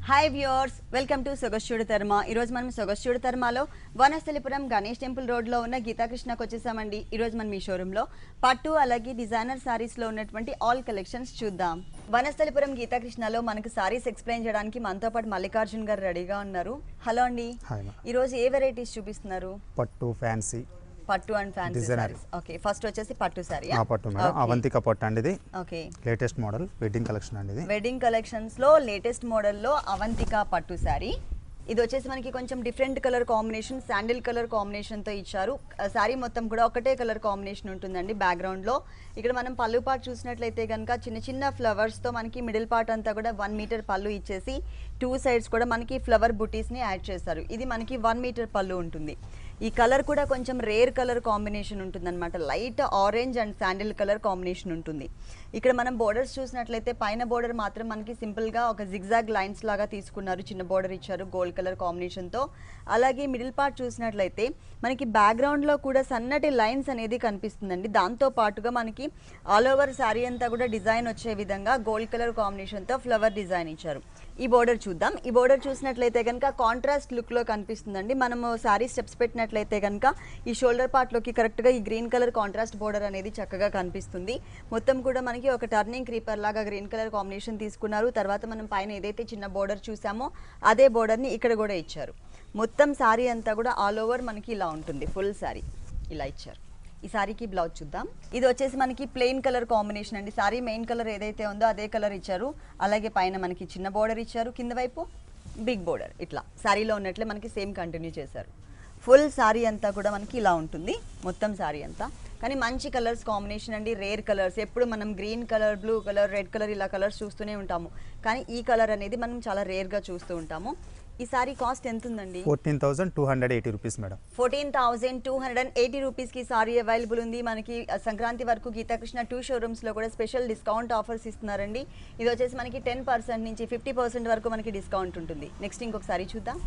Hi viewers, welcome to సొగస్చూడు తర్మ. ఈరోజు మనం సొగస్చూడు తర్మలో వనస్థలిపురం గణేష్ టెంపుల్ రోడ్లో ఉన్న గీతాకృష్ణకు వచ్చేసామండి. ఈరోజు మనం ఈ షోరూంలో పట్టు అలాగే డిజైనర్ సారీస్లో ఉన్నటువంటి ఆల్ కలెక్షన్స్ చూద్దాం. వనస్థలిపురం గీతాకృష్ణలో మనకు సారీస్ ఎక్స్ప్లెయిన్ చేయడానికి మనతో పాటు మల్లికార్జున్ గారు రెడీగా ఉన్నారు. హలో అండి, ఈరోజు ఏ వెరైటీస్ చూపిస్తున్నారు? పట్టు, ఫ్యాన్సీ, పట్టు and fancy saris. Okay, first వచ్చేసి పట్టు సారీ. పట్టు మేడం, అవంతిక పట్టు అండి. ఇది okay, latest model wedding collection అండి. ఇది వెడ్డింగ్ కలెక్షన్స్ లో లేటెస్ట్ మోడల్ లో అవంతిక పట్టు సారీ. ఇది వచ్చేసి మనకి కొంచెం different colour combination, sandal colour combination తో ఇచ్చారు. సారీ మొత్తం కూడా ఒకటే కలర్ కాంబినేషన్ ఉంటుందండి. బ్యాక్గ్రౌండ్ లో ఇక్కడ మనం పళ్ళు పార్ట్ చూసినట్లయితే కనుక చిన్న చిన్న ఫ్లవర్స్ తో మనకి మిడిల్ పార్ట్ అంతా కూడా 1 మీటర్ పళ్ళు ఇచ్చేసి 2 సైడ్స్ కూడా మనకి ఫ్లవర్ బుటీస్ ని యాడ్ చేస్తారు. ఇది మనకి 1 మీటర్ పళ్ళు ఉంటుంది. ఈ కలర్ కూడా కొంచెం రేర్ కలర్ కాంబినేషన్ ఉంటుంది అనమాట. Light orange and sandal colour combination ఉంటుంది. ఇక్కడ మనం బోర్డర్స్ చూసినట్లయితే పైన బోర్డర్ మాత్రం మనకి సింపుల్ గా ఒక జిగ్జాగ్ లైన్స్ లాగా తీసుకున్నారు. చిన్న బోర్డర్ ఇచ్చారు గోల్డ్ కలర్ కాంబినేషన్ తో. అలాగే మిడిల్ పార్ట్ చూసినట్లయితే మనకి బ్యాక్గ్రౌండ్ లో కూడా సన్నటి లైన్స్ అనేది కనిపిస్తుందండి. దాంతో పాటుగా మనకి ఆల్ ఓవర్ శారీ అంతా కూడా డిజైన్ వచ్చే విధంగా గోల్డ్ కలర్ కాంబినేషన్ తో ఫ్లవర్ డిజైన్ ఇచ్చారు. ఈ బోర్డర్ చూద్దాం. ఈ బోర్డర్ చూసినట్లయితే కనుక కాంట్రాస్ట్ లుక్ లో కనిపిస్తుందండి. మనము శారీ స్టెప్స్ పెట్టినట్లయితే కనుక ఈ షోల్డర్ పార్ట్ లోకి కరెక్ట్ గా ఈ గ్రీన్ కలర్ కాంట్రాస్ట్ బోర్డర్ అనేది చక్కగా కనిపిస్తుంది. మొత్తం కూడా మనకి ఒక టర్నింగ్ క్రీపర్ లాగా గ్రీన్ కలర్ కాంబినేషన్ తీసుకున్నారు. తర్వాత మనం పైన ఏదైతే చిన్న బోర్డర్ చూసామో అదే బోర్డర్ ని ఇక్కడ కూడా ఇచ్చారు. మొత్తం శారీ అంతా కూడా ఆల్ ఓవర్ మనకి ఇలా ఉంటుంది. ఫుల్ శారీ ఇలా ఇచ్చారు. ఈ సారీకి బ్లౌజ్ చూద్దాం. ఇది వచ్చేసి మనకి ప్లెయిన్ కలర్ కాంబినేషన్ అండి. సారీ మెయిన్ కలర్ ఏదైతే ఉందో అదే కలర్ ఇచ్చారు. అలాగే పైన మనకి చిన్న బోర్డర్ ఇచ్చారు, కింద వైపు బిగ్ బోర్డర్. ఇట్లా సారీలో ఉన్నట్లే మనకి సేమ్ కంటిన్యూ చేశారు. ఫుల్ సారీ అంతా కూడా మనకి ఇలా ఉంటుంది మొత్తం సారీ అంతా. కానీ మంచి కలర్స్ కాంబినేషన్ అండి, రేర్ కలర్స్. ఎప్పుడు మనం green colour, blue colour, red colour ఇలా కలర్స్ చూస్తూనే ఉంటాము. కానీ ఈ కలర్ అనేది మనం చాలా రేర్గా చూస్తూ ఉంటాము. ఈ సారీ కాస్ట్ ఎంత ఉందండి? 14,280 రూపీస్ మేడం. 14,280 రూపీస్కి సారీ అవైలబుల్ ఉంది. మనకి సంక్రాంతి వరకు గీతాకృష్ణ 2 షోరూమ్స్లో కూడా స్పెషల్ డిస్కౌంట్ ఆఫర్స్ ఇస్తున్నారండి. ఇది వచ్చేసి మనకి 10% నుంచి 50% వరకు మనకి డిస్కౌంట్ ఉంటుంది. నెక్స్ట్ ఇంకొక సారీ చూద్దాం.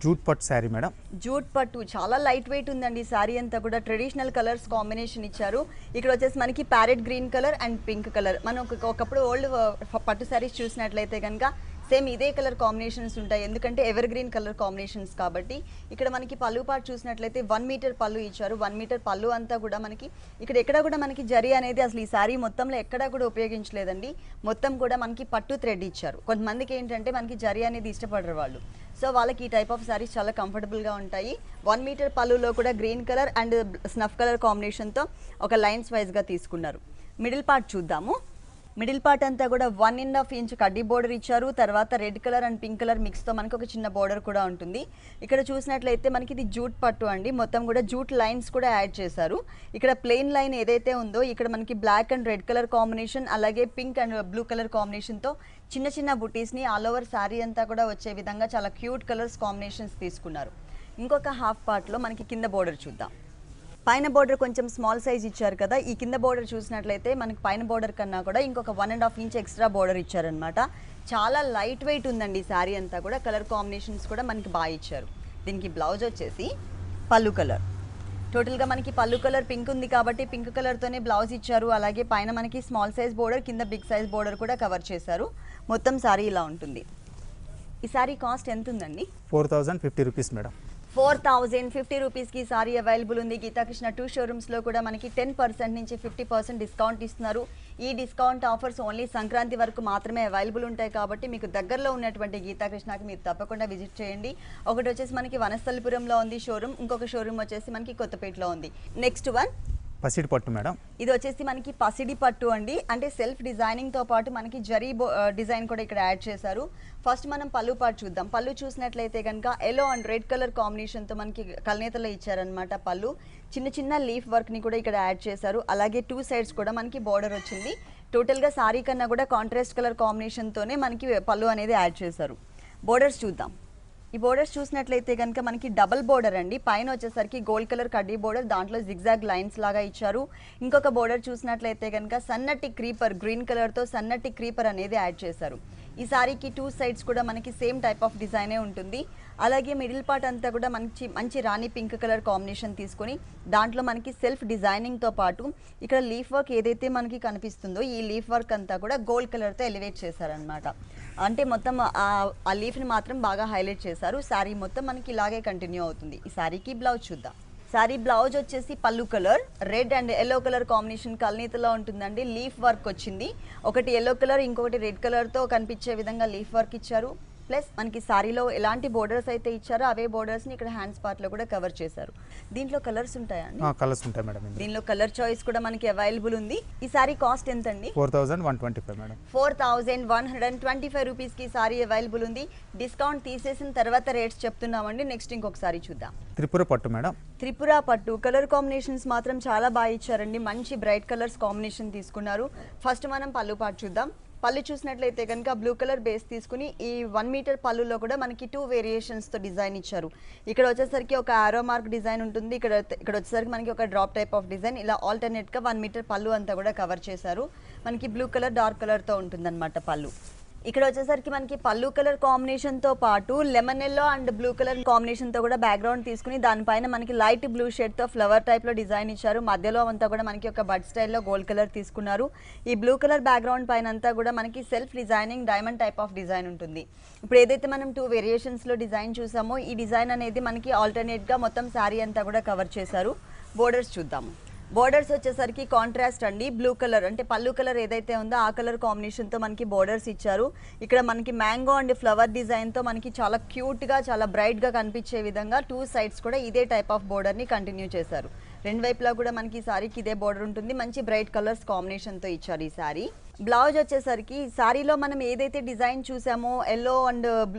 జూట్ పట్టు శారీ మేడం. జూట్ పట్టు చాలా లైట్ వెయిట్ ఉందండి. సారీ అంతా కూడా ట్రెడిషనల్ కలర్స్ కాంబినేషన్ ఇచ్చారు. ఇక్కడ వచ్చేసి మనకి parrot green colour and pink colour. మనం ఒకప్పుడు ఓల్డ్ పట్టు సారీస్ చూసినట్లయితే కనుక సేమ్ ఇదే కలర్ కాంబినేషన్స్ ఉంటాయి. ఎందుకంటే ఎవర్ గ్రీన్ కలర్ కాంబినేషన్స్ కాబట్టి. ఇక్కడ మనకి పళ్ళు పార్ట్ చూసినట్లయితే 1 మీటర్ పళ్ళు ఇచ్చారు. 1 మీటర్ పళ్ళు అంతా కూడా మనకి ఇక్కడ ఎక్కడ కూడా మనకి జరీ అనేది అసలు ఈ సారీ మొత్తంలో ఎక్కడా కూడా ఉపయోగించలేదండి. మొత్తం కూడా మనకి పట్టు థ్రెడ్ ఇచ్చారు. కొంతమందికి ఏంటంటే మనకి జరీ అనేది ఇష్టపడరు వాళ్ళు. సో వాళ్ళకి ఈ టైప్ ఆఫ్ సారీస్ చాలా కంఫర్టబుల్గా ఉంటాయి. 1 మీటర్ పళ్ళులో కూడా green colour and snuff colour కాంబినేషన్తో ఒక లైన్స్ వైజ్గా తీసుకున్నారు. మిడిల్ పార్ట్ చూద్దాము. మిడిల్ పార్ట్ అంతా కూడా 1.5 ఇంచ్ కడ్డీ బోర్డర్ ఇచ్చారు. తర్వాత red colour and pink colour మిక్స్తో మనకి ఒక చిన్న బోర్డర్ కూడా ఉంటుంది. ఇక్కడ చూసినట్లయితే మనకి ఇది జూట్ పట్టు అండి. మొత్తం కూడా జూట్ లైన్స్ కూడా యాడ్ చేశారు. ఇక్కడ ప్లెయిన్ లైన్ ఏదైతే ఉందో ఇక్కడ మనకి black and red colour combination, అలాగే పింక్ అండ్ బ్లూ కలర్ కాంబినేషన్తో చిన్న చిన్న బుటీస్ని ఆల్ ఓవర్ శారీ అంతా కూడా వచ్చే విధంగా చాలా క్యూట్ కలర్స్ కాంబినేషన్స్ తీసుకున్నారు. ఇంకొక హాఫ్ పార్ట్లో మనకి కింద బోర్డర్ చూద్దాం. పైన బోర్డర్ కొంచెం స్మాల్ సైజ్ ఇచ్చారు కదా. ఈ కింద బోర్డర్ చూసినట్లయితే మనకి పైన బోర్డర్ కన్నా కూడా ఇంకొక 1.5 ఇంచ్ ఎక్స్ట్రా బోర్డర్ ఇచ్చారనమాట. చాలా లైట్ వెయిట్ ఉందండి శారీ అంతా కూడా. కలర్ కాంబినేషన్స్ కూడా మనకి బాగా ఇచ్చారు. దీనికి బ్లౌజ్ వచ్చేసి పళ్ళు కలర్. టోటల్గా మనకి పళ్ళు కలర్ పింక్ ఉంది కాబట్టి పింక్ కలర్తోనే బ్లౌజ్ ఇచ్చారు. అలాగే పైన మనకి స్మాల్ సైజ్ బోర్డర్, కింద బిగ్ సైజ్ బోర్డర్ కూడా కవర్ చేశారు. మొత్తం శారీ ఇలా ఉంటుంది. ఈ శారీ కాస్ట్ ఎంత ఉందండి? 4,050 రూపీస్ మేడం. 4,050 రూపీస్కి సారీ అవైలబుల్ ఉంది. గీతాకృష్ణ 2 షోరూమ్స్లో కూడా మనకి 10% నుంచి 50% డిస్కౌంట్ ఇస్తున్నారు. ఈ డిస్కౌంట్ ఆఫర్స్ ఓన్లీ సంక్రాంతి వరకు మాత్రమే అవైలబుల్ ఉంటాయి కాబట్టి మీకు దగ్గరలో ఉన్నటువంటి గీతాకృష్ణకి మీరు తప్పకుండా విజిట్ చేయండి. ఒకటి వచ్చేసి మనకి వనస్థలిపురంలో ఉంది షోరూమ్, ఇంకొక షోరూమ్ వచ్చేసి మనకి కొత్తపేటలో ఉంది. నెక్స్ట్ వన్ పసిడి పట్టు మేడం. ఇది వచ్చేసి మనకి పసిడి పట్టు అండి. అంటే సెల్ఫ్ డిజైనింగ్తో పాటు మనకి జరీ డిజైన్ కూడా ఇక్కడ యాడ్ చేశారు. ఫస్ట్ మనం పళ్ళు పార్ట్ చూద్దాం. పళ్ళు చూసినట్లయితే కనుక ఎల్లో అండ్ రెడ్ కలర్ కాంబినేషన్తో మనకి కల్నేతలో ఇచ్చారనమాట. పళ్ళు చిన్న చిన్న లీఫ్ వర్క్ని కూడా ఇక్కడ యాడ్ చేశారు. అలాగే 2 సైడ్స్ కూడా మనకి బోర్డర్ వచ్చింది. టోటల్గా సారీ కన్నా కూడా కాంట్రాస్ట్ కలర్ కాంబినేషన్తోనే మనకి పళ్ళు అనేది యాడ్ చేశారు. బోర్డర్స్ చూద్దాం. ఈ బోర్డర్స్ చూసినట్లయితే కనుక మనకి డబల్ బోర్డర్ అండి. పైన వచ్చేసరికి గోల్డ్ కలర్ కడ్డీ బోర్డర్, దాంట్లో జిగ్జాగ్ లైన్స్ లాగా ఇచ్చారు. ఇంకొక బోర్డర్ చూసినట్లయితే కనుక సన్నటి క్రీపర్, గ్రీన్ కలర్తో సన్నటి క్రీపర్ అనేది యాడ్ చేశారు. ఈ సారీకి 2 సైడ్స్ కూడా మనకి సేమ్ టైప్ ఆఫ్ డిజైనే ఉంటుంది. అలాగే మిడిల్ పార్ట్ అంతా కూడా మంచి రాణి పింక్ కలర్ కాంబినేషన్ తీసుకొని దాంట్లో మనకి సెల్ఫ్ డిజైనింగ్తో పాటు ఇక్కడ లీఫ్ వర్క్ ఏదైతే మనకి కనిపిస్తుందో ఈ లీఫ్ వర్క్ అంతా కూడా గోల్డ్ కలర్తో ఎలివేట్ చేశారనమాట. అంటే మొత్తం ఆ లీఫ్ని మాత్రం బాగా హైలైట్ చేశారు. శారీ మొత్తం మనకి ఇలాగే కంటిన్యూ అవుతుంది. ఈ శారీకి బ్లౌజ్ చూద్దాం. శారీ బ్లౌజ్ వచ్చేసి పళ్ళు colour red and yellow colour combination కల్నీతలో ఉంటుందండి. లీఫ్ వర్క్ వచ్చింది. ఒకటి ఎల్లో కలర్ ఇంకొకటి రెడ్ కలర్తో కనిపించే విధంగా లీఫ్ వర్క్ ఇచ్చారు. ప్లస్ మనకి సారీలో ఎలాంటి బోర్డర్స్ అయితే ఇచ్చారో అవే బోర్డర్స్ని ఇక్కడ హ్యాండ్స్ పార్ట్లో కూడా కవర్ చేశారు. దీంట్లో కలర్స్ ఉంటాయండి? కలర్స్ ఉంటాయి మేడం. దీనిలో కలర్ చాయిస్ కూడా మనకి అవైలబుల్ ఉంది. ఈ సారీ కాస్ట్ ఎంత అండి? 4125 మేడం. 4125 రూపీస్కి సారీ అవైలబుల్ ఉంది. డిస్కౌంట్ తీసేసిన తర్వాత రేట్స్ చెప్తున్నామండి. నెక్స్ట్ ఇంకొక సారీ చూద్దాం. త్రిపుర పట్టు మేడం. త్రిపుర పట్టు కలర్ కాంబినేషన్స్ మాత్రం చాలా బాగా ఇచ్చారండి. మంచి బ్రైట్ కలర్స్ కాంబినేషన్ తీసుకున్నారు. ఫస్ట్ మనం పళ్ళు పాటు చూద్దాం. పళ్ళు చూసినట్లయితే కనుక బ్లూ కలర్ బేస్ తీసుకుని ఈ 1 మీటర్ పళ్ళులో కూడా మనకి 2 వేరియేషన్స్తో డిజైన్ ఇచ్చారు. ఇక్కడ వచ్చేసరికి ఒక ఆరో మార్క్ డిజైన్ ఉంటుంది. ఇక్కడ వచ్చేసరికి మనకి ఒక డ్రాప్ టైప్ ఆఫ్ డిజైన్ ఇలా ఆల్టర్నేట్గా 1 మీటర్ పళ్ళు అంతా కూడా కవర్ చేశారు. మనకి బ్లూ కలర్ డార్క్ కలర్తో ఉంటుందన్నమాట పళ్ళు. ఇక్కడ వచ్చేసరికి మనకి పళ్ళు కలర్ కాంబినేషన్తో పాటు lemon yellow and blue colour combination కూడా బ్యాక్గ్రౌండ్ తీసుకుని దానిపైన మనకి లైట్ బ్లూ షేడ్తో ఫ్లవర్ టైప్లో డిజైన్ ఇచ్చారు. మధ్యలో అంతా కూడా మనకి ఒక బడ్ స్టైల్లో గోల్డ్ కలర్ తీసుకున్నారు. ఈ బ్లూ కలర్ బ్యాక్గ్రౌండ్ పైన అంతా కూడా మనకి self designing diamond type of design ఉంటుంది. ఇప్పుడు ఏదైతే మనం 2 వేరియేషన్స్లో డిజైన్ చూసామో ఈ డిజైన్ అనేది మనకి ఆల్టర్నేట్గా మొత్తం శారీ అంతా కూడా కవర్ చేశారు. బోర్డర్స్ చూద్దాము. బోర్డర్స్ వచ్చేసరికి కాంట్రాస్ట్ అండి. బ్లూ కలర్ అంటే పళ్ళు కలర్ ఏదైతే ఉందో ఆ కలర్ కాంబినేషన్తో మనకి బోర్డర్స్ ఇచ్చారు. ఇక్కడ మనకి మ్యాంగో అండ్ ఫ్లవర్ డిజైన్తో మనకి చాలా క్యూట్గా చాలా బ్రైట్గా కనిపించే విధంగా 2 సైడ్స్ కూడా ఇదే టైప్ ఆఫ్ బోర్డర్ని కంటిన్యూ చేశారు. 2 వైపులా కూడా మనకి ఈ సారీకి ఇదే బోర్డర్ ఉంటుంది. మంచి బ్రైట్ కలర్స్ కాంబినేషన్తో ఇచ్చారు ఈ సారీ. బ్లౌజ్ వచ్చేసరికి సారీలో మనం ఏదైతే డిజైన్ చూసామో yellow and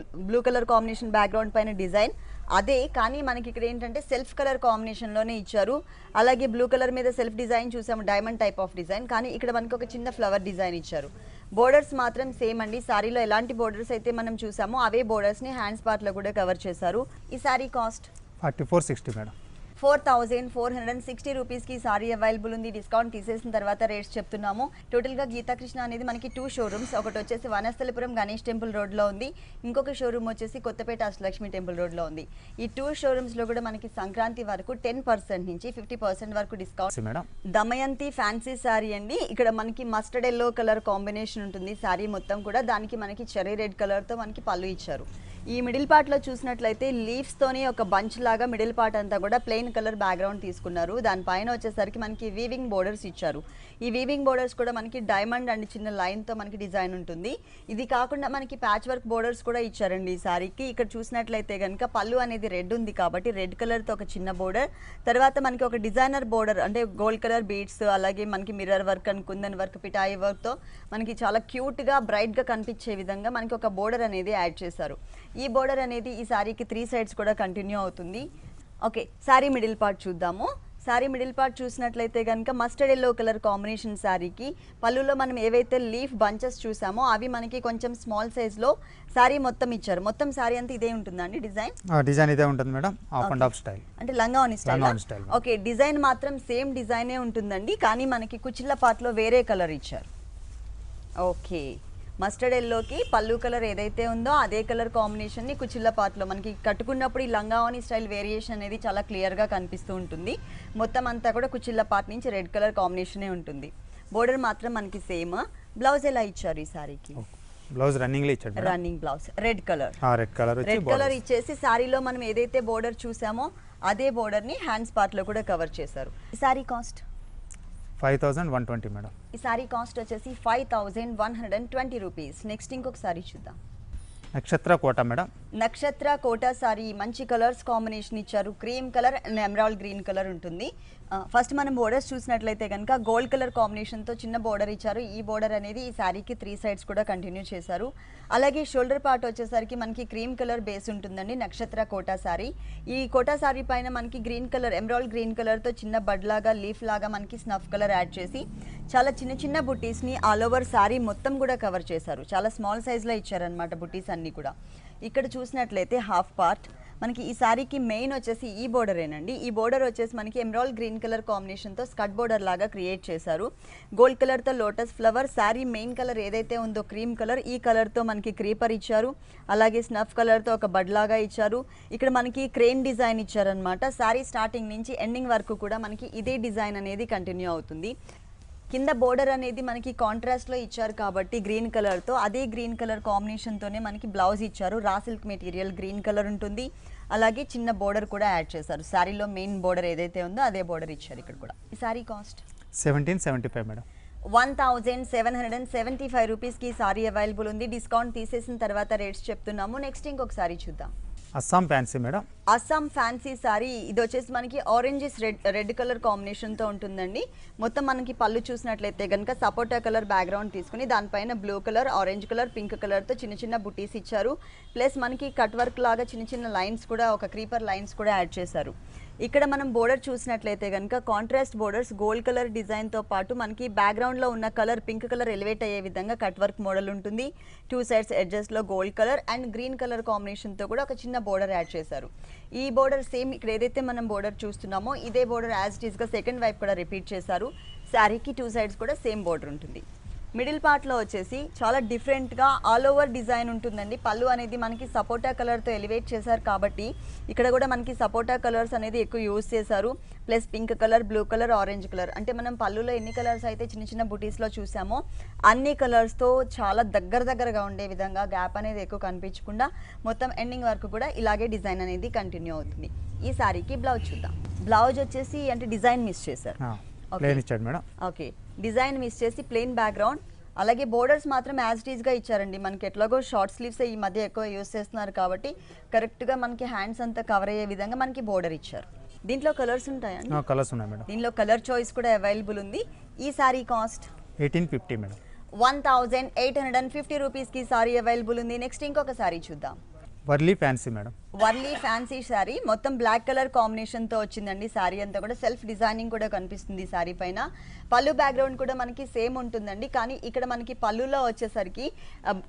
blue colour combination background పైన డిజైన్ అదే, కానీ మనకి ఇక్కడ ఏంటంటే సెల్ఫ్ కలర్ కాంబినేషన్లోనే ఇచ్చారు. అలాగే బ్లూ కలర్ మీద సెల్ఫ్ డిజైన్ చూసాము డైమండ్ టైప్ ఆఫ్ డిజైన్, కానీ ఇక్కడ మనకి ఒక చిన్న ఫ్లవర్ డిజైన్ ఇచ్చారు. బోర్డర్స్ మాత్రం సేమ్ అండి. సారీలో ఎలాంటి బోర్డర్స్ అయితే మనం చూసామో అవే బోర్డర్స్ని హ్యాండ్స్ పార్ట్లో కూడా కవర్ చేశారు. ఈ సారీ కాస్ట్ 4460 మేడం. 4460 రూపీస్కి సారీ అవైలబుల్ ఉంది. డిస్కౌంట్ తీసేసిన తర్వాత రేట్స్ చెప్తున్నాము. టోటల్గా గీతాకృష్ణ అనేది మనకి 2 షోరూమ్స్, ఒకటి వచ్చేసి వనస్థలిపురం గణేష్ టెంపుల్ రోడ్లో ఉంది, ఇంకొక షోరూమ్ వచ్చేసి కొత్తపేట అష్టలక్ష్మి టెంపుల్ రోడ్లో ఉంది. ఈ 2 షోరూమ్స్లో కూడా మనకి సంక్రాంతి వరకు 10% నుంచి 50% వరకు discount. Madam Damayanti fancy sorry అండి. ఇక్కడ మనకి మస్టర్డ్ ఎల్లో కలర్ కాంబినేషన్ ఉంటుంది సారీ మొత్తం కూడా. దానికి మనకి చెర్రీ రెడ్ కలర్తో మనకి పళ్ళు ఇచ్చారు. ఈ మిడిల్ పార్ట్లో చూసినట్లయితే లీవ్స్తోని ఒక బంచ్ లాగా మిడిల్ పార్ట్ అంతా కూడా ప్లెయిన్ కలర్ బ్యాక్గ్రౌండ్ తీసుకున్నారు. దానిపైన వచ్చేసరికి మనకి వీవింగ్ బోర్డర్స్ ఇచ్చారు. ఈ వీవింగ్ బోర్డర్స్ కూడా మనకి డైమండ్ అండ్ చిన్న లైన్తో మనకి డిజైన్ ఉంటుంది. ఇది కాకుండా మనకి ప్యాచ్ వర్క్ బోర్డర్స్ కూడా ఇచ్చారండి ఈ సారీకి. ఇక్కడ చూసినట్లయితే కనుక పళ్ళు అనేది రెడ్ ఉంది కాబట్టి రెడ్ కలర్తో ఒక చిన్న బోర్డర్, తర్వాత మనకి ఒక డిజైనర్ బోర్డర్ అంటే గోల్డ్ కలర్ బీడ్స్, అలాగే మనకి mirror work and kundan work పిటాయి వర్క్తో మనకి చాలా క్యూట్గా బ్రైట్గా కనిపించే విధంగా మనకి ఒక బోర్డర్ అనేది యాడ్ చేశారు. ఈ బోర్డర్ అనేది ఈ సారీకి 3 సైడ్స్ కూడా కంటిన్యూ అవుతుంది. ఓకే, సారీ మిడిల్ పార్ట్ చూద్దాము. సారీ మిడిల్ పార్ట్ చూసినట్లయితే కనుక మస్టర్డ్ ఎల్లో కలర్ కాంబినేషన్ సారీకి పళ్ళులో మనం ఏవైతే లీఫ్ బంచెస్ చూసామో అవి మనకి కొంచెం స్మాల్ సైజ్లో సారీ మొత్తం ఇచ్చారు. మొత్తం సారీ అంతా ఇదే ఉంటుందండి డిజైన్? డిజైన్ ఇదే ఉంటుంది madam. Half and half style అంటే లంగావని స్టైల్. ఓకే, డిజైన్ మాత్రం సేమ్ డిజైనే ఉంటుందండి, కానీ మనకి కుచ్చిళ్ళ పార్ట్లో వేరే కలర్ ఇచ్చారు. ఓకే, మస్టర్డ్ ఎల్లోకి పళ్ళు కలర్ ఏదైతే ఉందో అదే కలర్ కాంబినేషన్ని కుచ్చిళ్ళ పార్ట్లో మనకి కట్టుకున్నప్పుడు ఈ లంగావని స్టైల్ వేరియేషన్ అనేది చాలా క్లియర్గా కనిపిస్తూ ఉంటుంది. మొత్తం అంతా కూడా కుచ్చిళ్ళ పార్ట్ నుంచి రెడ్ కలర్ కాంబినేషనే ఉంటుంది. బోర్డర్ మాత్రం మనకి సేమ్. బ్లౌజ్ ఎలా ఇచ్చారు ఈ సారీకి? బ్లౌజ్ రన్నింగ్ ఇచ్చారు. Running blouse red colour. Red colour ఇచ్చేసి సారీలో మనం ఏదైతే బోర్డర్ చూసామో అదే బోర్డర్ని హ్యాండ్స్ పార్ట్లో కూడా కవర్ చేశారు. ఈ సారీ కాస్ట్ 5120 మేడం. ఈ సారీ కాస్ట్ వచ్చేసి 5120 రూపీస్. నెక్స్ట్ ఇంకొక సారీ చూద్దాం. నక్షత్ర కోట మేడం. నక్షత్ర కోట సారీ మంచి కలర్స్ కాంబినేషన్ ఇచ్చారు. Cream colour and emerald green colour ఉంటుంది. ఫస్ట్ మనం బోర్డర్స్ చూసినట్లయితే కనుక గోల్డ్ కలర్ కాంబినేషన్తో చిన్న బోర్డర్ ఇచ్చారు. ఈ బోర్డర్ అనేది ఈ శారీకి 3 సైడ్స్ కూడా కంటిన్యూ చేశారు. అలాగే షోల్డర్ పార్ట్ వచ్చేసరికి మనకి క్రీమ్ కలర్ బేస్ ఉంటుందండి నక్షత్ర కోటా సారీ. ఈ కోటా సారీ పైన మనకి గ్రీన్ కలర్ ఎమరాల్డ్ గ్రీన్ కలర్తో చిన్న బడ్ లాగా లీఫ్ లాగా మనకి స్నఫ్ కలర్ యాడ్ చేసి చాలా చిన్న చిన్న బుట్టీస్ని ఆల్ ఓవర్ సారీ మొత్తం కూడా కవర్ చేశారు. చాలా స్మాల్ సైజ్లో ఇచ్చారనమాట బుట్టీస్ అన్నీ కూడా. ఇక్కడ చూసినట్లయితే హాఫ్ పార్ట్ మనకి ఈ శారీకి మెయిన్ వచ్చేసి ఈ బోర్డరేనండి. ఈ బోర్డర్ వచ్చేసి మనకి ఎమరాల్డ్ గ్రీన్ కలర్ కాంబినేషన్తో స్కర్ట్ బోర్డర్ లాగా క్రియేట్ చేశారు. గోల్డ్ కలర్తో lotus flower, sari main colour ఏదైతే ఉందో క్రీమ్ కలర్, ఈ కలర్తో మనకి క్రీపర్ ఇచ్చారు. అలాగే స్నఫ్ కలర్తో ఒక బడ్ లాగా ఇచ్చారు. ఇక్కడ మనకి క్రేన్ డిజైన్ ఇచ్చారనమాట. శారీ స్టార్టింగ్ నుంచి ఎండింగ్ వరకు కూడా మనకి ఇదే డిజైన్ అనేది కంటిన్యూ అవుతుంది. కింద బోర్డర్ అనేది మనకి కాంట్రాస్ట్లో ఇచ్చారు కాబట్టి గ్రీన్ కలర్తో, అదే గ్రీన్ కలర్ కాంబినేషన్తోనే మనకి బ్లౌజ్ ఇచ్చారు. Raw silk material green colour ఉంటుంది. అలాగే చిన్న బోర్డర్ కూడా యాడ్ చేశారు. శారీలో మెయిన్ బోర్డర్ ఏదైతే ఉందో అదే బోర్డర్ ఇచ్చారు ఇక్కడ కూడా. ఈ శారీ కాస్ట్ 1775 మేడం. 1775 రూపీస్కి సారీ అవైలబుల్ ఉంది. డిస్కౌంట్ తీసేసిన తర్వాత రేట్స్ చెప్తున్నాము. నెక్స్ట్ ఇంకొక సారీ చూద్దాం. Assam fancy madam. Assam fancy sorry ఇది వచ్చేసి మనకి ఆరెంజెస్ రెడ్ కలర్ కాంబినేషన్తో ఉంటుందండి. మొత్తం మనకి పళ్ళు చూసినట్లయితే కనుక సపోటా కలర్ బ్యాక్గ్రౌండ్ తీసుకుని దానిపైన blue colour, orange colour, pink కలర్తో చిన్న చిన్న బుటీస్ ఇచ్చారు. ప్లస్ మనకి కట్ వర్క్ లాగా చిన్న చిన్న లైన్స్ కూడా, ఒక క్రీపర్ లైన్స్ కూడా యాడ్ చేశారు. ఇక్కడ మనం బోర్డర్ చూసినట్లయితే కనుక కాంట్రాస్ట్ బోర్డర్స్ గోల్డ్ కలర్ డిజైన్తో పాటు మనకి బ్యాక్గ్రౌండ్లో ఉన్న కలర్ పింక్ కలర్ ఎలివేట్ అయ్యే విధంగా కట్ వర్క్ మోడల్ ఉంటుంది. 2 సైడ్స్ ఎడ్జెస్లో gold colour and green colour combination కూడా ఒక చిన్న బోర్డర్ యాడ్ చేశారు. ఈ బోర్డర్ సేమ్ ఇక్కడ ఏదైతే మనం బోర్డర్ చూస్తున్నామో ఇదే బోర్డర్ యాజ్ ఇట్ ఈస్గా సెకండ్ వైపు కూడా రిపీట్ చేశారు. శారీకి 2 సైడ్స్ కూడా సేమ్ బోర్డర్ ఉంటుంది. మిడిల్ పార్ట్లో వచ్చేసి చాలా డిఫరెంట్గా ఆల్ ఓవర్ డిజైన్ ఉంటుందండి. పళ్ళు అనేది మనకి సపోటా కలర్తో ఎలివేట్ చేశారు కాబట్టి ఇక్కడ కూడా మనకి సపోటా కలర్స్ అనేది ఎక్కువ యూజ్ చేశారు. Plus pink colour, blue colour, orange colour, అంటే మనం పళ్ళులో ఎన్ని కలర్స్ అయితే చిన్న చిన్న బుటీస్లో చూసామో అన్ని కలర్స్తో చాలా దగ్గరగా ఉండే విధంగా గ్యాప్ అనేది ఎక్కువ కనిపించకుండా మొత్తం ఎండింగ్ వరకు కూడా ఇలాగే డిజైన్ అనేది కంటిన్యూ అవుతుంది. ఈ సారీకి బ్లౌజ్ చూద్దాం. బ్లౌజ్ వచ్చేసి అంటే డిజైన్ మిస్ చేశారు. ప్లేన్ ఇచ్చాడు మేడం. ఓకే, డిజైన్ మిస్ చేసి ప్లెయిన్ బ్యాక్గ్రౌండ్, అలాగే బోర్డర్స్ మాత్రం యాజ్ ఇట్ ఈస్గా ఇచ్చారండి. మనకి ఎట్లాగో షార్ట్ స్లీవ్స్ ఈ మధ్య ఎక్కువ యూస్ చేస్తున్నారు కాబట్టి కరెక్ట్గా మనకి హ్యాండ్స్ అంతా కవర్ అయ్యే విధంగా మనకి బోర్డర్ ఇచ్చారు. దీంట్లో కలర్స్ ఉంటాయండి. కలర్స్ ఉన్నాయి మేడం. దీనిలో కలర్ చాయిస్ కూడా అవైలబుల్ ఉంది. ఈ సారీ కాస్ట్ 1850 మేడం. 1850 రూపీస్కి సారీ అవైలబుల్ ఉంది. నెక్స్ట్ ఇంకొక సారీ చూద్దాం. Warli fancy madam. Warli fancy sari మొత్తం బ్లాక్ కలర్ కాంబినేషన్తో వచ్చిందండి. శారీ అంతా కూడా సెల్ఫ్ డిజైనింగ్ కూడా కనిపిస్తుంది శారీ పైన. పళ్ళు బ్యాక్గ్రౌండ్ కూడా మనకి సేమ్ ఉంటుందండి. కానీ ఇక్కడ మనకి పళ్ళులో వచ్చేసరికి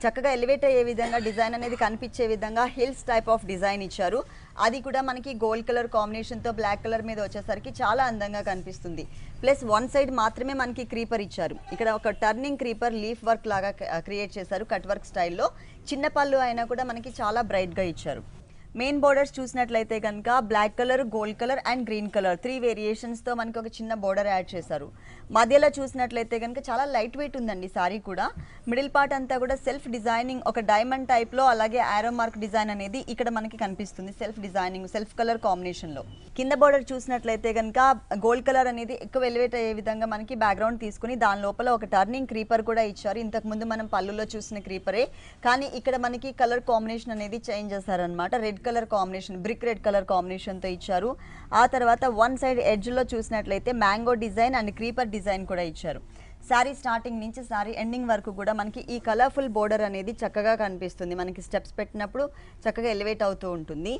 చక్కగా ఎలివేట్ అయ్యే విధంగా డిజైన్ అనేది కనిపించే విధంగా హిల్స్ టైప్ ఆఫ్ డిజైన్ ఇచ్చారు. అది కూడా మనకి గోల్డ్ కలర్ కాంబినేషన్తో బ్లాక్ కలర్ మీద వచ్చేసరికి చాలా అందంగా కనిపిస్తుంది. ప్లస్ 1 సైడ్ మాత్రమే మనకి క్రీపర్ ఇచ్చారు. ఇక్కడ ఒక టర్నింగ్ క్రీపర్ లీఫ్ వర్క్ లాగా క్రియేట్ చేశారు కట్ వర్క్ స్టైల్లో. చిన్న పళ్ళు అయినా కూడా మనకి చాలా బ్రైట్గా ఇచ్చారు. మెయిన్ బోర్డర్స్ చూసినట్లయితే కనుక black colour, gold colour and green colour 3 వేరియేషన్స్తో మనకి ఒక చిన్న బోర్డర్ యాడ్ చేశారు. మధ్యలో చూసినట్లయితే కనుక చాలా లైట్ వెయిట్ ఉందండి సారీ కూడా. మిడిల్ పార్ట్ అంతా కూడా సెల్ఫ్ డిజైనింగ్, ఒక డైమండ్ టైప్లో, అలాగే ఆరో మార్క్ డిజైన్ అనేది ఇక్కడ మనకి కనిపిస్తుంది. సెల్ఫ్ డిజైనింగ్, సెల్ఫ్ కలర్ కాంబినేషన్లో. కింద బోర్డర్ చూసినట్లయితే కనుక గోల్డ్ కలర్ అనేది ఎక్కువ ఎలివేట్ అయ్యే విధంగా మనకి బ్యాక్గ్రౌండ్ తీసుకుని దాని లోపల ఒక టర్నింగ్ క్రీపర్ కూడా ఇచ్చారు. ఇంతకుముందు మనం పళ్ళులో చూసిన క్రీపరే, కానీ ఇక్కడ మనకి కలర్ కాంబినేషన్ అనేది చేంజ్ చేశారనమాట. Red colour combination, brick red colour కాంబినేషన్తో ఇచ్చారు. ఆ తర్వాత 1 సైడ్ ఎడ్జ్లో చూసినట్లయితే mango design and creeper design కూడా ఇచ్చారు. శారీ స్టార్టింగ్ నుంచి శారీ ఎండింగ్ వరకు కూడా మనకి ఈ కలర్ఫుల్ బోర్డర్ అనేది చక్కగా కనిపిస్తుంది. మనకి స్టెప్స్ పెట్టినప్పుడు చక్కగా ఎలివేట్ అవుతూ ఉంటుంది.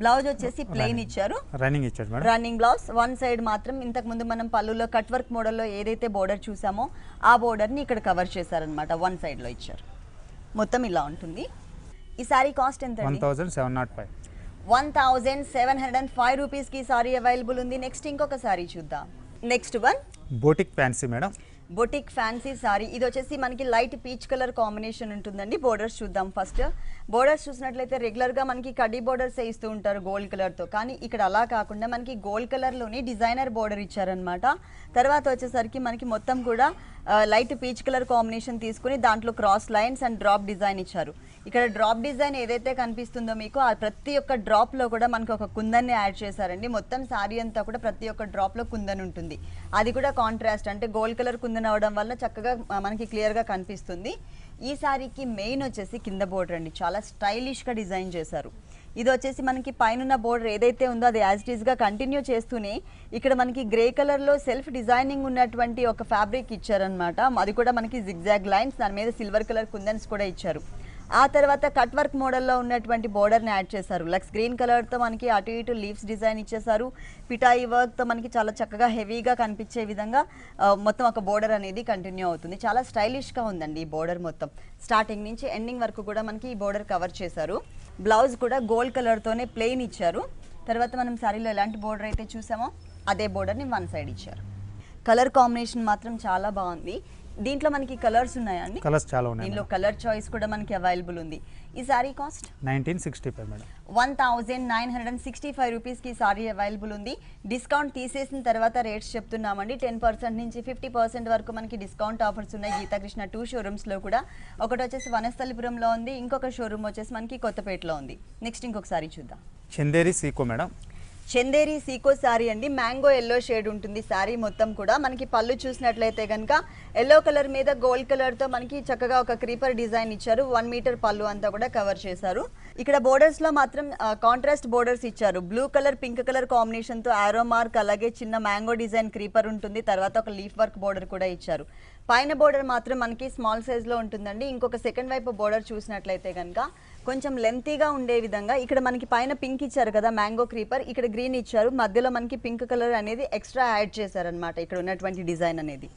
బ్లౌజ్ వచ్చేసి ప్లెయిన్ ఇచ్చారు. రన్నింగ్ ఇచ్చారు మేడం. Running blouse. 1 సైడ్ మాత్రం ఇంతకుముందు మనం పళ్ళులో కట్ వర్క్ మోడల్లో ఏదైతే బోర్డర్ చూసామో ఆ బోర్డర్ని ఇక్కడ కవర్ చేశారనమాట. 1 సైడ్లో ఇచ్చారు. మొత్తం ఇలా ఉంటుంది. ఈ సారీ కాస్ట్ ఎంత? 1705. 1705 రూపీస్కి సారీ అవైలబుల్ ఉంది. నెక్స్ట్ ఇంకొక సారీ చూద్దాం. Next one boutique fancy madam. Boutique fancy sorry ఇది వచ్చేసి మనకి లైట్ పీచ్ కలర్ కాంబినేషన్ ఉంటుందండి. బోర్డర్స్ చూద్దాం. ఫస్ట్ బోర్డర్స్ చూసినట్లయితే రెగ్యులర్గా మనకి కడ్డీ బోర్డర్స్ ఇస్తూ ఉంటారు గోల్డ్ కలర్తో, కానీ ఇక్కడ అలా కాకుండా మనకి గోల్డ్ కలర్లోని డిజైనర్ బోర్డర్ ఇచ్చారనమాట. తర్వాత వచ్చేసరికి మనకి మొత్తం కూడా లైట్ పీచ్ కలర్ కాంబినేషన్ తీసుకుని దాంట్లో cross lines and drop design ఇచ్చారు. ఇక్కడ డ్రాప్ డిజైన్ ఏదైతే కనిపిస్తుందో మీకు ఆ ప్రతి ఒక్క డ్రాప్లో కూడా మనకి ఒక కుందన్ని యాడ్ చేశారండి. మొత్తం శారీ అంతా కూడా ప్రతి ఒక్క డ్రాప్లో కుందన్ ఉంటుంది. అది కూడా కాంట్రాస్ట్, అంటే గోల్డ్ కలర్ కుందన్ అవడం వల్ల చక్కగా మనకి క్లియర్గా కనిపిస్తుంది. ఈ శారీకి మెయిన్ వచ్చేసి కింద బోర్డర్ అండి. చాలా స్టైలిష్గా డిజైన్ చేశారు. ఇది వచ్చేసి మనకి పైన బోర్డర్ ఏదైతే ఉందో అది యాజ్ ఇట్ ఈస్గా కంటిన్యూ చేస్తూనే ఇక్కడ మనకి గ్రే కలర్లో సెల్ఫ్ డిజైనింగ్ ఉన్నటువంటి ఒక ఫ్యాబ్రిక్ ఇచ్చారనమాట. అది కూడా మనకి జిగ్జాగ్ లైన్స్, దాని మీద సిల్వర్ కలర్ కుందన్స్ కూడా ఇచ్చారు. ఆ తర్వాత కట్ వర్క్ మోడల్లో ఉన్నటువంటి బోర్డర్ని యాడ్ చేశారు. లక్స్ గ్రీన్ కలర్తో మనకి అటు ఇటు లీవ్స్ డిజైన్ ఇచ్చేసారు. పిటాయి వర్క్తో మనకి చాలా చక్కగా హెవీగా కనిపించే విధంగా మొత్తం ఒక బోర్డర్ అనేది కంటిన్యూ అవుతుంది. చాలా స్టైలిష్గా ఉందండి ఈ బోర్డర్. మొత్తం స్టార్టింగ్ నుంచి ఎండింగ్ వరకు కూడా మనకి ఈ బోర్డర్ కవర్ చేశారు. బ్లౌజ్ కూడా గోల్డ్ కలర్తోనే ప్లెయిన్ ఇచ్చారు. తర్వాత మనం శారీలో ఎలాంటి బోర్డర్ అయితే చూసామో అదే బోర్డర్ని వన్ సైడ్ ఇచ్చారు. కలర్ కాంబినేషన్ మాత్రం చాలా బాగుంది. దీంట్లో మనకి కలర్స్ ఉన్నాయండి. కలర్స్ చాలా ఉన్నాయి దీనిలో కలర్ చాయిస్ కూడా మనకి అవైలబుల్ ఉంది. ఈ సారీ కాస్ట్ 1965 మేడం. 1965 రూపీస్కి సారీ అవైలబుల్ ఉంది. డిస్కౌంట్ తీసేసిన తర్వాత రేట్స్ చెప్తున్నామండి. 10% నుంచి 50% వరకు మనకి డిస్కౌంట్ ఆఫర్స్ ఉన్నాయి. గీతాకృష్ణ 2 షోరూమ్స్లో కూడా. ఒకటి వచ్చేసి వనస్థలిపురంలో ఉంది, ఇంకొక షోరూమ్ వచ్చేసి మనకి కొత్తపేటలో ఉంది. నెక్స్ట్ ఇంకొక సారీ చూద్దాం. చందేరి సీకో మేడం. చందేరి సీకో శారీ అండి. మ్యాంగో ఎల్లో షేడ్ ఉంటుంది శారీ మొత్తం కూడా. మనకి పళ్ళు చూసినట్లయితే కనుక ఎల్లో కలర్ మీద గోల్డ్ కలర్తో మనకి చక్కగా ఒక క్రీపర్ డిజైన్ ఇచ్చారు. 1 మీటర్ పళ్ళు అంతా కూడా కవర్ చేశారు. ఇక్కడ బోర్డర్స్లో మాత్రం కాంట్రాస్ట్ బోర్డర్స్ ఇచ్చారు. బ్లూ కలర్ పింక్ కలర్ కాంబినేషన్తో ఆరో మార్క్, అలాగే చిన్న మ్యాంగో డిజైన్ క్రీపర్ ఉంటుంది. తర్వాత ఒక లీఫ్ వర్క్ బోర్డర్ కూడా ఇచ్చారు. పైన బోర్డర్ మాత్రం మనకి స్మాల్ సైజ్లో ఉంటుందండి. ఇంకొక సెకండ్ వైపు బోర్డర్ చూసినట్లయితే కనుక కొంచెం లెంతీగా ఉండే విధంగా ఇక్కడ మనకి పైన పింక్ ఇచ్చారు కదా మ్యాంగో క్రీపర్, ఇక్కడ గ్రీన్ ఇచ్చారు. మధ్యలో మనకి పింక్ కలర్ అనేది ఎక్స్ట్రా యాడ్ చేశారనమాట ఇక్కడ ఉన్నటువంటి డిజైన్ అనేది.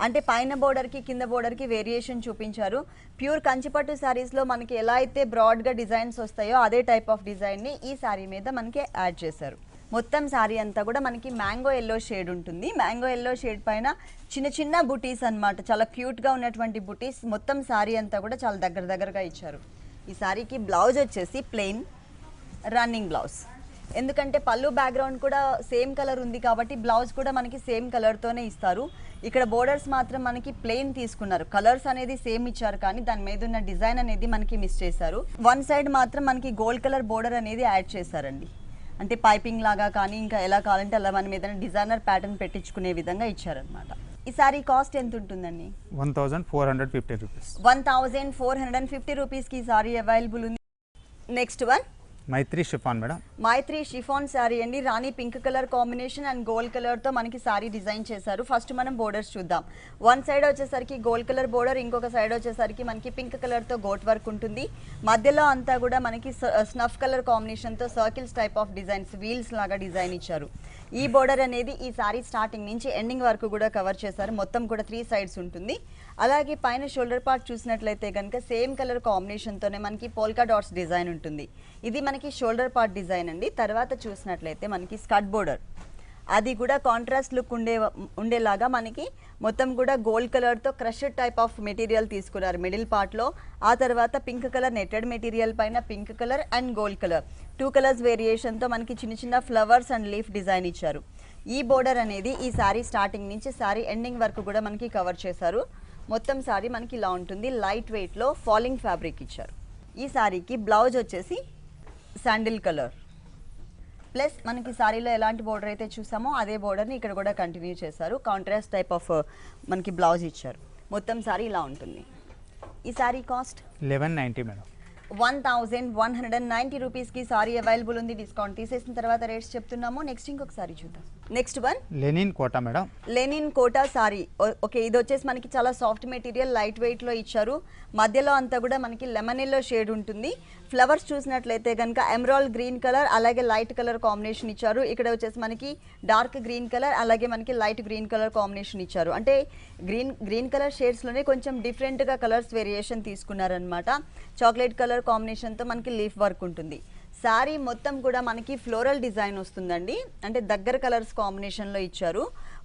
అంటే పైన బోర్డర్కి కింద బోర్డర్కి వేరియేషన్ చూపించారు. ప్యూర్ కంచిపట్టు శారీస్లో మనకి ఎలా అయితే బ్రాడ్గా డిజైన్స్ వస్తాయో అదే టైప్ ఆఫ్ డిజైన్ని ఈ శారీ మీద మనకి యాడ్ చేశారు. మొత్తం శారీ అంతా కూడా మనకి మ్యాంగో ఎల్లో షేడ్ ఉంటుంది. మ్యాంగో ఎల్లో షేడ్ పైన చిన్న చిన్న బుటీస్ అన్నమాట, చాలా క్యూట్గా ఉన్నటువంటి బుటీస్. మొత్తం శారీ అంతా కూడా చాలా దగ్గరగా ఇచ్చారు. ఈ శారీకి బ్లౌజ్ వచ్చేసి ప్లెయిన్ రన్నింగ్ బ్లౌజ్. ఎందుకంటే పళ్ళు బ్యాక్గ్రౌండ్ కూడా సేమ్ కలర్ ఉంది కాబట్టి బ్లౌజ్ కూడా మనకి సేమ్ కలర్తోనే ఇస్తారు. ఇక్కడ బోర్డర్స్ మాత్రం మనకి ప్లెయిన్ తీసుకున్నారు. కలర్స్ అనేది సేమ్ ఇచ్చారు కానీ దాని మీద ఉన్న డిజైన్ అనేది మనకి మిస్ చేశారు. వన్ సైడ్ మాత్రం మనకి గోల్డ్ కలర్ బోర్డర్ అనేది యాడ్ చేశారండి. అంటే పైపింగ్ లాగా కానీ ఇంకా ఎలా కావాలంటే అలా మన మీద డిజైనర్ ప్యాటర్న్ పెట్టించుకునే విధంగా ఇచ్చారనమాట. ఈ సారీ కాస్ట్ ఎంత ఉంటుందండి? 1450 రూపీస్. 1450 రూపీస్కి ఈ సారీ అవైలబుల్ ఉంది. Next one Maitri chiffon madam. Maitri chiffon sari అండి. Rani pink colour combination and gold కలర్తో మనకి శారీ డిజైన్ చేశారు. ఫస్ట్ మనం బోర్డర్స్ చూద్దాం. వన్ సైడ్ వచ్చేసరికి గోల్డ్ కలర్ బోర్డర్, ఇంకొక సైడ్ వచ్చేసరికి మనకి పింక్ కలర్తో గోట్ వర్క్ ఉంటుంది. మధ్యలో అంతా కూడా మనకి స్నఫ్ కలర్ కాంబినేషన్తో circles type of designs, wheels లాగా డిజైన్ ఇచ్చారు. ఈ బోర్డర్ అనేది ఈ శారీ స్టార్టింగ్ నుంచి ఎండింగ్ వరకు కూడా కవర్ చేశారు. మొత్తం కూడా 3 సైడ్స్ ఉంటుంది. అలాగే పైన షోల్డర్ పార్ట్ చూసినట్లయితే కనుక సేమ్ కలర్ కాంబినేషన్తోనే మనకి పోల్కా డాట్స్ డిజైన్ ఉంటుంది. ఇది మనకి షోల్డర్ పార్ట్ డిజైన్ అండి. తర్వాత చూసినట్లయితే మనకి స్కర్ట్ బోర్డర్, అది కూడా కాంట్రాస్ట్ లుక్ ఉండేలాగా మనకి మొత్తం కూడా గోల్డ్ కలర్తో క్రష్డ్ టైప్ ఆఫ్ మెటీరియల్ తీసుకున్నారు మిడిల్ పార్ట్లో. ఆ తర్వాత పింక్ కలర్ నెట్టెడ్ మెటీరియల్ పైన pink colour and gold colour 2 colours వేరియేషన్తో మనకి చిన్న చిన్న ఫ్లవర్స్ అండ్ లీఫ్ డిజైన్ ఇచ్చారు. ఈ బోర్డర్ అనేది ఈ శారీ స్టార్టింగ్ నుంచి శారీ ఎండింగ్ వరకు కూడా మనకి కవర్ చేశారు. మొత్తం శారీ మనకి ఇలా ఉంటుంది. లైట్ వెయిట్లో ఫాలింగ్ ఫ్యాబ్రిక్ ఇచ్చారు. ఈ శారీకి బ్లౌజ్ వచ్చేసి శాండిల్ కలర్ ప్లస్ మనకి శారీలో ఎలాంటి బోర్డర్ అయితే చూసామో అదే బోర్డర్ని ఇక్కడ కూడా కంటిన్యూ చేశారు. కాంట్రాస్ట్ టైప్ ఆఫ్ మనకి బ్లౌజ్ ఇచ్చారు. మొత్తం శారీ ఇలా ఉంటుంది. ఈ శారీ కాస్ట్ 1190 మేడం. 1190 రూపీస్కి సారీ అవైలబుల్ ఉంది. డిస్కౌంట్ తీసేసిన తర్వాత రేట్స్ చెప్తున్నాము. నెక్స్ట్ ఇంకొక సారీ చూద్దాం. Next one linen Kota madam. Linen Kota sari. Okay, ఇది వచ్చేసి మనకి చాలా సాఫ్ట్ మెటీరియల్, లైట్ వెయిట్లో ఇచ్చారు. మధ్యలో అంతా కూడా మనకి లెమన్ ఎల్లో షేడ్ ఉంటుంది. ఫ్లవర్స్ చూసినట్లయితే కనుక ఎమరాల్డ్ గ్రీన్ కలర్ అలాగే లైట్ కలర్ కాంబినేషన్ ఇచ్చారు. ఇక్కడ వచ్చేసి మనకి డార్క్ గ్రీన్ కలర్ అలాగే మనకి లైట్ గ్రీన్ కలర్ కాంబినేషన్ ఇచ్చారు. అంటే గ్రీన్ కలర్ షేడ్స్లోనే కొంచెం డిఫరెంట్గా కలర్స్ వేరియేషన్ తీసుకున్నారనమాట. చాక్లెట్ కలర్ కాంబినేషన్తో మనకి లీఫ్ వర్క్ ఉంటుంది. శారీ మొత్తం కూడా మనకి ఫ్లోరల్ డిజైన్ వస్తుందండి. అంటే దగ్గర కలర్స్ కాంబినేషన్లో ఇచ్చారు.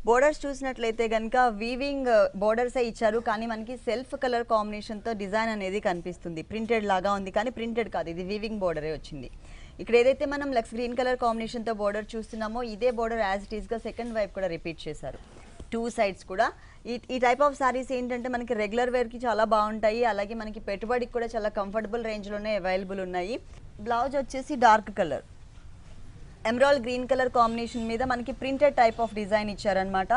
బోర్డర్స్ చూసినట్లయితే కనుక వీవింగ్ బోర్డర్సే ఇచ్చారు కానీ మనకి సెల్ఫ్ కలర్ కాంబినేషన్తో డిజైన్ అనేది కనిపిస్తుంది. ప్రింటెడ్ లాగా ఉంది కానీ ప్రింటెడ్ కాదు, ఇది వీవింగ్ బోర్డరే వచ్చింది. ఇక్కడ ఏదైతే మనం లక్స్ గ్రీన్ కలర్ కాంబినేషన్తో బోర్డర్ చూస్తున్నామో ఇదే బోర్డర్ యాజ్ ఇట్ ఈస్గా సెకండ్ వైపు కూడా రిపీట్ చేశారు. 2 సైడ్స్ కూడా. ఈ టైప్ ఆఫ్ సారీస్ ఏంటంటే మనకి రెగ్యులర్ వేర్కి చాలా బాగుంటాయి. అలాగే మనకి పెట్టుబడికి కూడా చాలా కంఫర్టబుల్ రేంజ్లోనే అవైలబుల్ ఉన్నాయి. బ్లౌజ్ వచ్చేసి dark colour emerald green colour combination మీద మనకి ప్రింటెడ్ టైప్ ఆఫ్ డిజైన్ ఇచ్చారనమాట.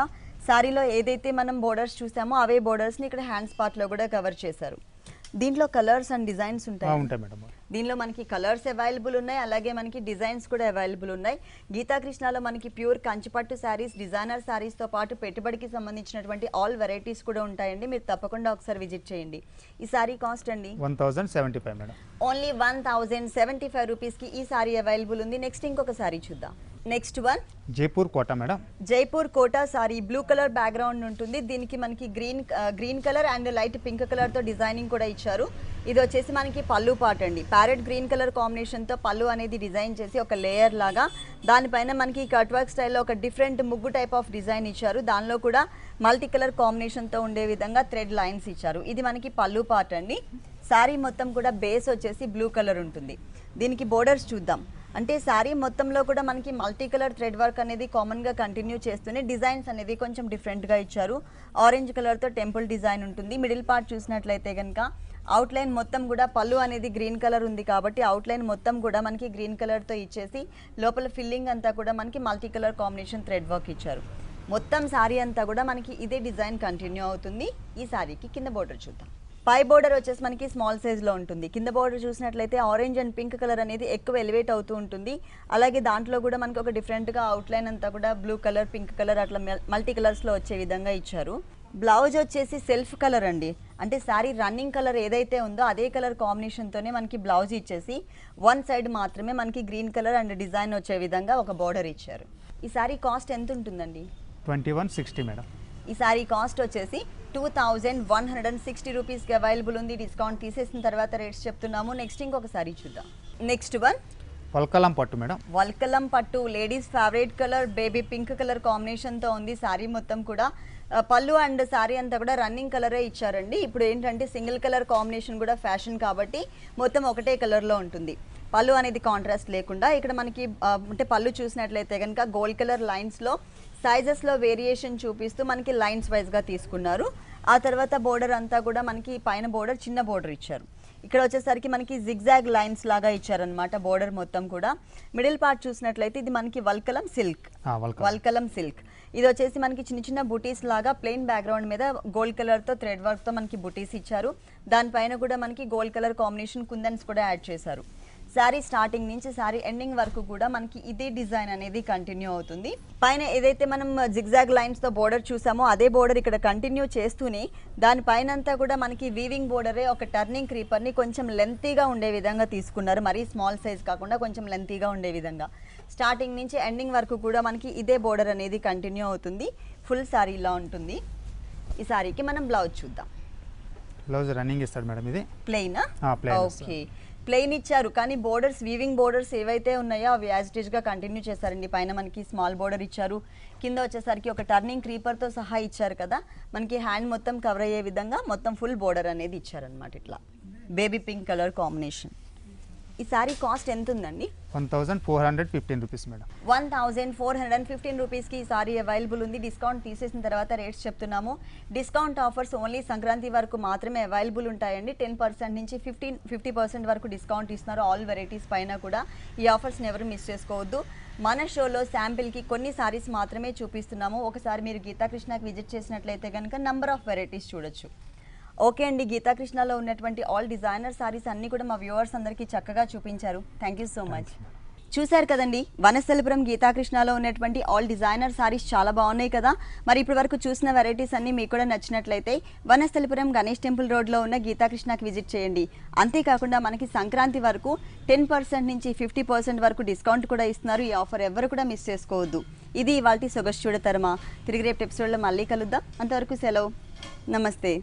శారీలో ఏదైతే మనం బోర్డర్స్ చూసామో అవే బోర్డర్స్ని ఇక్కడ హ్యాండ్స్ పార్ట్లో కూడా కవర్ చేశారు. దీంట్లో కలర్స్ అండ్ డిజైన్స్ ఉంటాయి మేడం. దీనిలో మనకి కలర్స్ అవైలబుల్ ఉన్నాయి, అలాగే మనకి డిజైన్స్ కూడా అవైలబుల్ ఉన్నాయి. గీతాకృష్ణలో మనకి ప్యూర్ కంచిపట్టు శారీస్, డిజైనర్ శారీస్తో పాటు పెట్టుబడికి సంబంధించినటువంటి ఆల్ వెరైటీస్ కూడా ఉంటాయండి. మీరు తప్పకుండా ఒకసారి విజిట్ చేయండి. ఈ శారీ కాస్ట్ అండి 1075 మేడం. ఓన్లీ 1075 రూపీస్కి ఈ శారీ అవైలబుల్ ఉంది. నెక్స్ట్ ఇంకొక శారీ చూద్దాం. Next one Jaipur Kota madam. Jaipur Kota sari blue colour background ఉంటుంది. దీనికి మనకి green colour and light pink కలర్తో డిజైనింగ్ కూడా ఇచ్చారు. ఇది వచ్చేసి మనకి పళ్ళు పార్ట్ అండి. ప్యారెట్ గ్రీన్ కలర్ కాంబినేషన్తో పళ్ళు అనేది డిజైన్ చేసి ఒక లేయర్ లాగా దానిపైన మనకి కట్ వర్క్ స్టైల్లో ఒక డిఫరెంట్ ముగ్గు టైప్ ఆఫ్ డిజైన్ ఇచ్చారు. దానిలో కూడా మల్టీ కలర్ కాంబినేషన్తో ఉండే విధంగా థ్రెడ్ లైన్స్ ఇచ్చారు. ఇది మనకి పళ్ళు పార్ట్ అండి. శారీ మొత్తం కూడా బేస్ వచ్చేసి బ్లూ కలర్ ఉంటుంది. దీనికి బోర్డర్స్ చూద్దాం. అంటే శారీ మొత్తంలో కూడా మనకి మల్టీ కలర్ థ్రెడ్ వర్క్ అనేది కామన్గా కంటిన్యూ చేస్తూనే డిజైన్స్ అనేది కొంచెం డిఫరెంట్గా ఇచ్చారు. ఆరెంజ్ కలర్తో టెంపుల్ డిజైన్ ఉంటుంది. మిడిల్ పార్ట్ చూసినట్లయితే కనుక అవుట్లైన్ మొత్తం కూడా పళ్ళు అనేది గ్రీన్ కలర్ ఉంది కాబట్టి అవుట్లైన్ మొత్తం కూడా మనకి గ్రీన్ కలర్తో ఇచ్చేసి లోపల ఫిల్లింగ్ అంతా కూడా మనకి multi colour combination thread work ఇచ్చారు. మొత్తం శారీ అంతా కూడా మనకి ఇదే డిజైన్ కంటిన్యూ అవుతుంది. ఈ శారీకి కింద బోర్డర్ చూద్దాం. పై బోర్డర్ వచ్చేసి మనకి స్మాల్ సైజ్లో ఉంటుంది. కింద బోర్డర్ చూసినట్లయితే ఆరెంజ్ అండ్ పింక్ కలర్ అనేది ఎక్కువ ఎలివేట్ అవుతూ ఉంటుంది. అలాగే దాంట్లో కూడా మనకి ఒక డిఫరెంట్గా అవుట్లైన్ అంతా కూడా బ్లూ కలర్ పింక్ కలర్ అట్లా మల్టీ కలర్స్లో వచ్చే విధంగా ఇచ్చారు. బ్లౌజ్ వచ్చేసి సెల్ఫ్ కలర్ అండి. అంటే శారీ రన్నింగ్ కలర్ ఏదైతే ఉందో అదే కలర్ కాంబినేషన్తోనే మనకి బ్లౌజ్ ఇచ్చేసి వన్ సైడ్ మాత్రమే మనకి గ్రీన్ కలర్ అండ్ డిజైన్ వచ్చే విధంగా ఒక బోర్డర్ ఇచ్చారు. ఈ శారీ కాస్ట్ ఎంత ఉంటుందండి? 2160 మేడం. ఈ శారీ కాస్ట్ వచ్చేసి 2160 రూపీస్కి అవైలబుల్ ఉంది. డిస్కౌంట్ తీసేసిన తర్వాత రేట్స్ చెప్తున్నాము. నెక్స్ట్ ఇంకొక శారీ చూద్దాం. నెక్స్ట్ వన్ వల్కలం పట్టు మేడం. వల్కలం పట్టు ladies favourite colour baby pink colour కాంబినేషన్తో ఉంది. శారీ మొత్తం కూడా పళ్ళు అండ్ శారీ అంతా కూడా రన్నింగ్ కలరే ఇచ్చారండి. ఇప్పుడు ఏంటంటే సింగిల్ కలర్ కాంబినేషన్ కూడా ఫ్యాషన్ కాబట్టి మొత్తం ఒకటే కలర్లో ఉంటుంది. పళ్ళు అనేది కాంట్రాస్ట్ లేకుండా ఇక్కడ మనకి అంటే పళ్ళు చూసినట్లయితే కనుక గోల్డ్ కలర్ లైన్స్లో సైజెస్లో వేరియేషన్ చూపిస్తూ మనకి లైన్స్ వైజ్గా తీసుకున్నారు. ఆ తర్వాత బోర్డర్ అంతా కూడా మనకి పైన బోర్డర్ చిన్న బోర్డర్ ఇచ్చారు. ఇక్కడ వచ్చేసరికి మనకి జిగ్జాగ్ లైన్స్ లాగా ఇచ్చారనమాట బోర్డర్ మొత్తం కూడా. మిడిల్ పార్ట్ చూసినట్లయితే ఇది మనకి వల్కలం సిల్క్. వల్కలం సిల్క్ ఇది వచ్చేసి మనకి చిన్న చిన్న బుటీస్ లాగా ప్లెయిన్ బ్యాక్గ్రౌండ్ మీద గోల్డ్ కలర్తో థ్రెడ్ వర్క్తో మనకి బుటీస్ ఇచ్చారు. దానిపైన కూడా మనకి గోల్డ్ కలర్ కాంబినేషన్ కుందన్స్ కూడా యాడ్ చేశారు. శారీ స్టార్టింగ్ నుంచి శారీ ఎండింగ్ వరకు కూడా మనకి ఇదే డిజైన్ అనేది కంటిన్యూ అవుతుంది. పైన ఏదైతే మనం జిగ్జాగ్ లైన్స్తో బోర్డర్ చూసామో అదే బోర్డర్ ఇక్కడ కంటిన్యూ చేస్తూనే దానిపైన అంతా కూడా మనకి వీవింగ్ బోర్డరే ఒక టర్నింగ్ క్రీపర్ని కొంచెం లెంతీగా ఉండే విధంగా తీసుకున్నారు. మరీ స్మాల్ సైజ్ కాకుండా కొంచెం లెంతీగా ఉండే విధంగా స్టార్టింగ్ నుంచి ఎండింగ్ వరకు కూడా మనకి ఇదే బోర్డర్ అనేది కంటిన్యూ అవుతుంది. ఫుల్ శారీలా ఉంటుంది. ఈ శారీకి మనం బ్లౌజ్ చూద్దాం. బ్లౌజ్ రన్నింగ్ ఇస్తాడు మేడం. ఇది ప్లెయిన్. ఓకే, ప్లెయిన్ ఇచ్చారు కానీ బోర్డర్స్ వీవింగ్ బోర్డర్స్ ఏవైతే ఉన్నాయో అవి యాజ్ ఇట్ ఈస్గా కంటిన్యూ చేశారండి. పైన మనకి స్మాల్ బోర్డర్ ఇచ్చారు. కింద వచ్చేసరికి ఒక టర్నింగ్ క్రీపర్తో సహా ఇచ్చారు కదా. మనకి హ్యాండ్ మొత్తం కవర్ అయ్యే విధంగా మొత్తం ఫుల్ బోర్డర్ అనేది ఇచ్చారనమాట. ఇట్లా బేబీ పింక్ కలర్ కాంబినేషన్. ఈ శారీ కాస్ట్ ఎంత ఉందండి? 1415 రూపీస్ మేడం. 1415 రూపీస్కి ఈ సారీ అవైలబుల్ ఉంది. డిస్కౌంట్ తీసేసిన తర్వాత రేట్స్ చెప్తున్నాము. డిస్కౌంట్ ఆఫర్స్ ఓన్లీ సంక్రాంతి వరకు మాత్రమే అవైలబుల్ ఉంటాయండి. 10% నుంచి 50% వరకు డిస్కౌంట్ ఇస్తున్నారు ఆల్ వెరైటీస్ పైన కూడా. ఈ ఆఫర్స్ని ఎవరు మిస్ చేసుకోవద్దు. మన షోలో శాంపిల్కి కొన్ని సారీస్ మాత్రమే చూపిస్తున్నాము. ఒకసారి మీరు గీతాకృష్ణకి విజిట్ చేసినట్లయితే కనుక నంబర్ ఆఫ్ వెరైటీస్ చూడొచ్చు. ఓకే అండి, గీతాకృష్ణలో ఉన్నటువంటి ఆల్ డిజైనర్ సారీస్ అన్నీ కూడా మా వ్యూవర్స్ అందరికీ చక్కగా చూపించారు. Thank you so much. చూశారు కదండి, వనస్థలిపురం గీతాకృష్ణలో ఉన్నటువంటి ఆల్ డిజైనర్ సారీస్ చాలా బాగున్నాయి కదా. మరి ఇప్పటి వరకు చూసిన వెరైటీస్ అన్నీ మీకు కూడా నచ్చినట్లయితే వనస్థలిపురం గణేష్ టెంపుల్ రోడ్లో ఉన్న గీతాకృష్ణకి విజిట్ చేయండి. అంతేకాకుండా మనకి సంక్రాంతి వరకు 10% నుంచి 50% వరకు డిస్కౌంట్ కూడా ఇస్తున్నారు. ఈ ఆఫర్ ఎవరు కూడా మిస్ చేసుకోవద్దు. ఇది ఇవాల్టి సొగసు చూడతరమా. తిరిగి రేపు ఎపిసోడ్లో మళ్ళీ కలుద్దాం. అంతవరకు సెలవు. నమస్తే.